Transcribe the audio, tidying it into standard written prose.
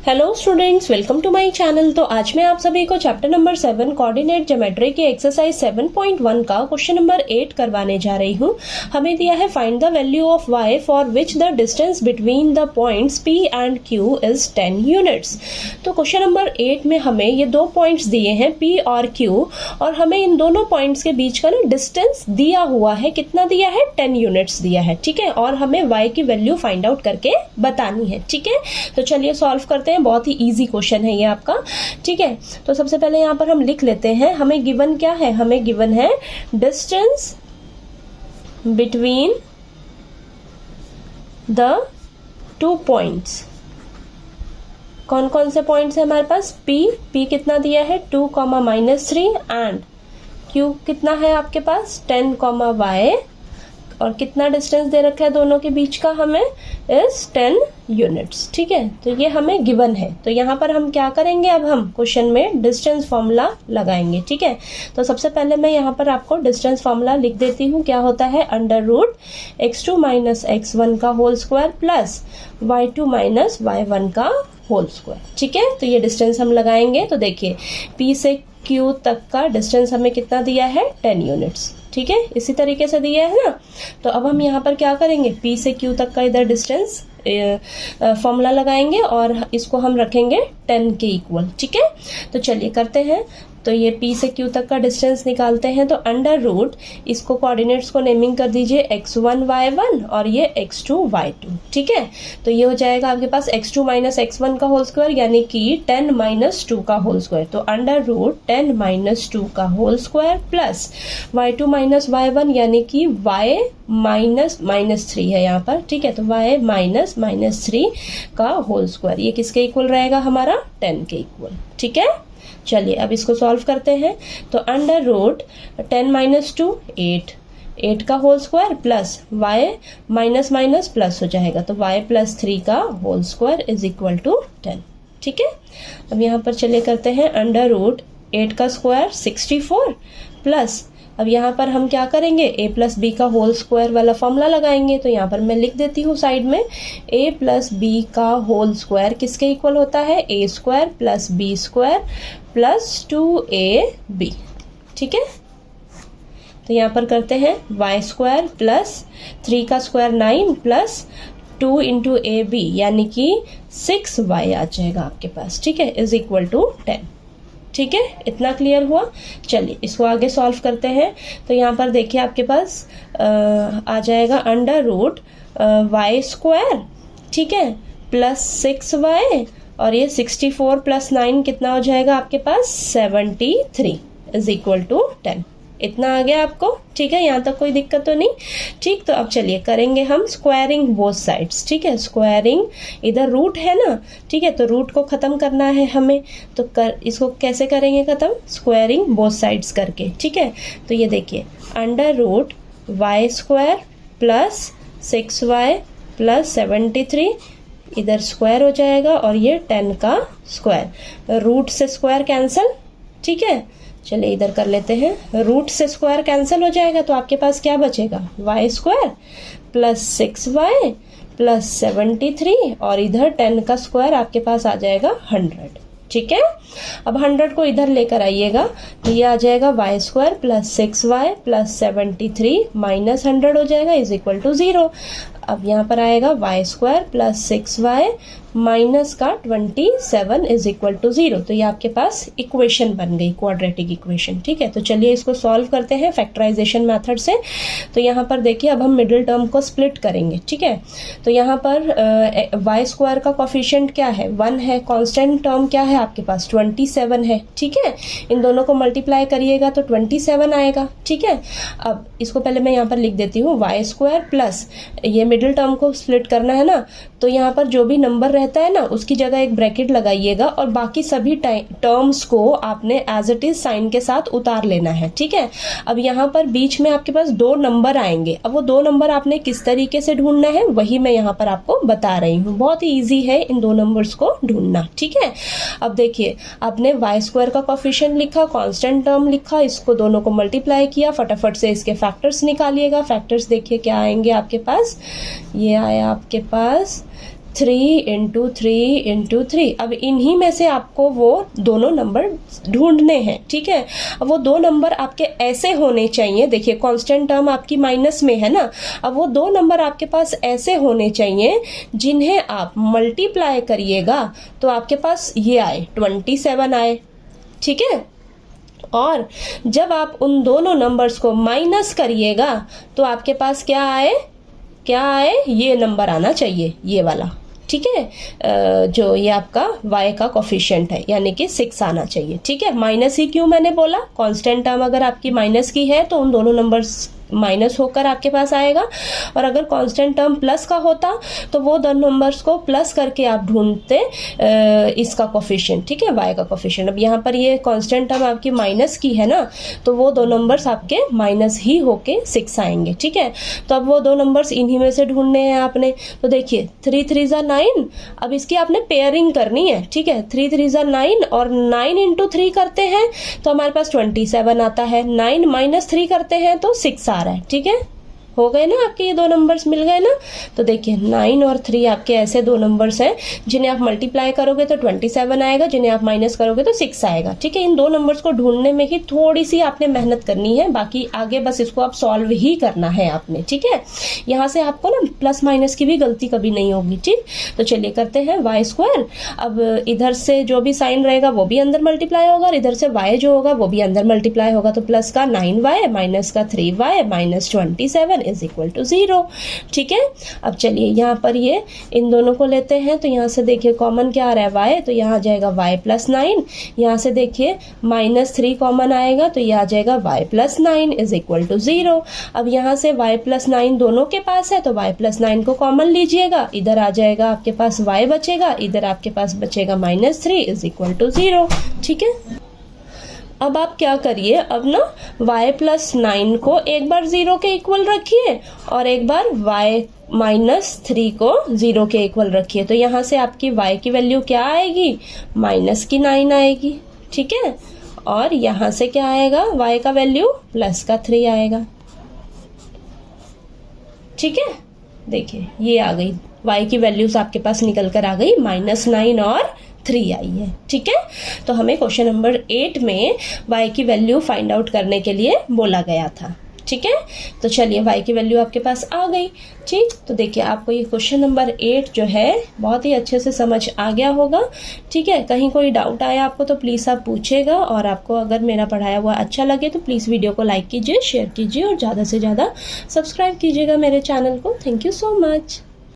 Hello students, welcome to my channel. तो आज मैं आप सभी को चैप्टर नंबर 7 कोऑर्डिनेट ज्योमेट्री की एक्सरसाइज 7.1 का क्वेश्चन नंबर 8 करवाने जा रही हूँ। हमें दिया है find the value of y for which the distance between the points p and q is 10 units. तो क्वेश्चन नंबर 8 में हमें ये दो पॉइंट्स दिए हैं p और q, और हमें इन दोनों पॉइंट्स के बीच का ना डिस्टेंस दिया हुआ है। कितना दिया है? 10 यूनिट्स दिया है। ठीक है, और हमें y की वैल्यू फाइंड आउट करके बतानी है। ठीक है, तो चलिए सॉल्व करते हैं। बहुत ही इजी क्वेश्चन है ये आपका। ठीक है, तो सबसे पहले यहाँ पर हम लिख लेते हैं। हमें गिवन क्या है? हमें गिवन है distance between the two points. कौन कौन से पॉइंट्स है हमारे पास? p कितना दिया है? 2, -3 एंड q कितना है आपके पास? 10, y, और कितना डिस्टेंस दे रखा है दोनों के बीच का? हमें इज 10 यूनिट्स। ठीक है, तो ये हमें गिवन है। तो यहाँ पर हम क्या करेंगे? अब हम क्वेश्चन में डिस्टेंस फॉर्मूला लगाएंगे। ठीक है, तो सबसे पहले मैं यहाँ पर आपको डिस्टेंस फॉर्मूला लिख देती हूँ। क्या होता है? √x2 - x1 का whole square plus y2 - y1 का होल स्क्वायर। ठीक है, तो ये डिस्टेंस हम लगाएंगे। तो देखिए p से q तक का डिस्टेंस हमें कितना दिया है? 10 यूनिट्स। ठीक है, इसी तरीके से दिया है ना। तो अब हम यहाँ पर क्या करेंगे? p से q तक का इधर डिस्टेंस फॉर्मूला लगाएंगे और इसको हम रखेंगे 10 के इक्वल। ठीक है, तो चलिए करते हैं। तो ये p से q तक का डिस्टेंस निकालते हैं। तो √ इसको कोऑर्डिनेट्स को नेमिंग कर दीजिए x1 y1 और ये x2 y2। ठीक है, तो ये हो जाएगा आपके पास x2 - x1 का होल स्क्वायर यानी कि 10 - 2 का होल स्क्वायर। तो √10 - 2 का whole square plus y2 - y1 यानी कि y -3 है यहाँ पर। ठीक है, तो y -3 का होल स्क्वायर, ये किसके इक्वल रहेगा? हमारा 10 के इक्वल। ठीक है, चलिए अब इसको सॉल्व करते हैं। तो √10 - 2 8 का whole square plus y minus plus हो जाएगा। तो y + 3 का whole square is equal to 10। ठीक है, अब यहाँ पर चलिए करते हैं। √8 का स्क्वायर 64 प्लस, अब यहाँ पर हम क्या करेंगे? a + b का होल स्क्वायर वाला फॉर्मूला लगाएंगे। तो यहाँ पर मैं लिख देती हूँ साइड में, a + b का होल स्क्वायर किसके इक्वल होता है? a² + b² + 2ab। ठीक है, तो यहाँ पर करते हैं y² + 3 का स्क्वायर 9 प्लस 2 × ab यानी कि 6y आ जाएगा आपके पास। ठीक है, इज इक्वल टू 10। ठीक है, इतना क्लियर हुआ। चलिए इसको आगे सॉल्व करते हैं। तो यहाँ पर देखिए आपके पास आ जाएगा √y²। ठीक है, प्लस 6y, और ये 64 + 9 कितना हो जाएगा आपके पास? 73 इज इक्वल टू 10। इतना आ गया आपको? ठीक है, यहाँ तक कोई दिक्कत तो नहीं? ठीक, तो अब चलिए करेंगे हम स्क्वायरिंग बोथ साइड्स। ठीक है, स्क्वायरिंग, इधर रूट है ना। ठीक है, तो रूट को खत्म करना है हमें। तो इसको कैसे करेंगे खत्म? स्क्वायरिंग बोथ साइड्स करके। ठीक है, तो ये देखिए √y² + 6y + 73 इधर स्क्वायर हो जाएगा, और ये 10 का स्क्वायर। रूट से स्क्वायर कैंसिल। ठीक है, चलिए इधर कर लेते हैं। रूट से स्क्वायर कैंसिल हो जाएगा, तो आपके पास क्या बचेगा? y² + 6y + 73, और इधर 10 का स्क्वायर आपके पास आ जाएगा 100। ठीक है, अब 100 को इधर लेकर आइएगा। तो ये आ जाएगा y² + 6y + 73 - 100 हो जाएगा इज इक्वल टू 0। अब यहाँ पर आएगा y² + 6y माइनस का 27 इज इक्वल टू 0। तो ये आपके पास इक्वेशन बन गई, क्वाड्रेटिक इक्वेशन। ठीक है, तो चलिए इसको सॉल्व करते हैं फैक्टराइजेशन मेथड से। तो यहाँ पर देखिए अब हम मिडिल टर्म को स्प्लिट करेंगे। ठीक है, तो यहाँ पर y² का कोफिशिएंट क्या है? 1 है। कांस्टेंट टर्म क्या है आपके पास? 27 है। ठीक है, इन दोनों को मल्टीप्लाई करिएगा तो 27 आएगा। ठीक है, अब इसको पहले मैं यहाँ पर लिख देती हूँ y² प्लस, ये मिडिल टर्म को स्प्लिट करना है ना, तो यहाँ पर जो भी नंबर रहता है ना उसकी जगह एक ब्रैकेट लगाइएगा, और बाकी सभी टर्म्स को आपने एज इट इज साइन के साथ उतार लेना है। ठीक है, अब यहाँ पर बीच में आपके पास 2 नंबर आएंगे। अब वो 2 नंबर आपने किस तरीके से ढूंढना है वही मैं यहाँ पर आपको बता रही हूँ। बहुत ही ईजी है इन 2 नंबर्स को ढूंढना। ठीक है, अब देखिए आपने y² का कोफिशिएंट लिखा, कांस्टेंट टर्म लिखा, इसको दोनों को मल्टीप्लाई किया, फटाफट से इसके फैक्टर्स निकालिएगा। फैक्टर्स देखिए क्या आएंगे आपके पास? ये आया आपके पास 3 इंटू 3 इंटू 3। अब इन्हीं में से आपको वो दोनों नंबर ढूंढने हैं, ठीक है। अब वो दो नंबर आपके ऐसे होने चाहिए, देखिए कांस्टेंट टर्म आपकी माइनस में है ना, अब वो दो नंबर आपके पास ऐसे होने चाहिए जिन्हें आप मल्टीप्लाई करिएगा तो आपके पास ये आए 27 आए, ठीक है। और जब आप उन दोनों नंबर्स को माइनस करिएगा तो आपके पास क्या आए, ये नंबर आना चाहिए, ये वाला, ठीक है। जो ये आपका y का कोफिशिएंट है यानी कि 6 आना चाहिए, ठीक है। माइनस ही क्यों मैंने बोला, कांस्टेंट टर्म अगर आपकी माइनस की है तो उन दोनों नंबर्स माइनस होकर आपके पास आएगा, और अगर कांस्टेंट टर्म प्लस का होता तो वो दोनों नंबर्स को प्लस करके आप ढूंढते इसका कोफिशिएंट, ठीक है, y का कोफिशिएंट। अब यहाँ पर ये कांस्टेंट टर्म आपकी माइनस की है ना, तो वो दो नंबर्स आपके माइनस ही होके 6 आएंगे, ठीक है। तो अब वो दो नंबर्स इन्हीं में से ढूंढने हैं आपने, तो देखिए 3 3 ज़ा 9, अब इसकी आपने पेयरिंग करनी है, ठीक है। 3 3 ज़ा 9 और 9 इंटू 3 करते हैं तो हमारे पास 27 आता है, 9 माइनस 3 करते हैं तो 6 आ रहा है, ठीक है। हो गए ना आपके ये दो नंबर्स मिल गए ना। तो देखिए 9 और 3 आपके ऐसे दो नंबर्स हैं जिन्हें आप मल्टीप्लाई करोगे तो 27 आएगा, जिन्हें आप माइनस करोगे तो 6 आएगा, ठीक है। इन दो नंबर्स को ढूंढने में ही थोड़ी सी आपने मेहनत करनी है, बाकी आगे बस इसको आप सॉल्व ही करना है आपने, ठीक है। यहाँ से आपको ना प्लस माइनस की भी गलती कभी नहीं होगी, ठीक। तो चलिए करते हैं वाई स्क्वायर। अब इधर से जो भी साइन रहेगा वो भी अंदर मल्टीप्लाई होगा और इधर से वाई जो होगा वो भी अंदर मल्टीप्लाई होगा, तो प्लस का 9y माइनस का 3y minus 27 is equal to 0, ठीक है। अब चलिए यहाँ पर ये इन दोनों को लेते हैं, तो यहाँ से देखिए कॉमन क्या आ रहा है y, तो यहाँ आ जाएगा y प्लस 9, यहाँ से देखिए माइनस 3 कॉमन आएगा तो ये आ जाएगा y plus 9 is equal to 0। अब यहाँ से y प्लस 9 दोनों के पास है तो y प्लस 9 को कॉमन लीजिएगा, इधर आ जाएगा आपके पास y बचेगा, इधर आपके पास बचेगा माइनस 3 इज इक्वल टू 0, ठीक है। अब आप क्या करिए, अब ना y प्लस 9 को एक बार 0 के इक्वल रखिए और एक बार y माइनस 3 को 0 के इक्वल रखिए, तो यहाँ से आपकी y की वैल्यू क्या आएगी, माइनस की 9 आएगी, ठीक है। और यहाँ से क्या आएगा, y का वैल्यू प्लस का 3 आएगा, ठीक है। देखिए ये आ गई y की वैल्यूज आपके पास निकल कर आ गई, माइनस 9 और 3 आई है, ठीक है। तो हमें क्वेश्चन नंबर 8 में y की वैल्यू फाइंड आउट करने के लिए बोला गया था, ठीक है। तो चलिए y की वैल्यू आपके पास आ गई, ठीक। तो देखिए आपको ये क्वेश्चन नंबर 8 जो है बहुत ही अच्छे से समझ आ गया होगा, ठीक है। कहीं कोई डाउट आया आपको तो प्लीज़ आप पूछेगा, और आपको अगर मेरा पढ़ाया हुआ अच्छा लगे तो प्लीज़ वीडियो को लाइक कीजिए, शेयर कीजिए और ज़्यादा से ज़्यादा सब्सक्राइब कीजिएगा मेरे चैनल को। Thank you so much.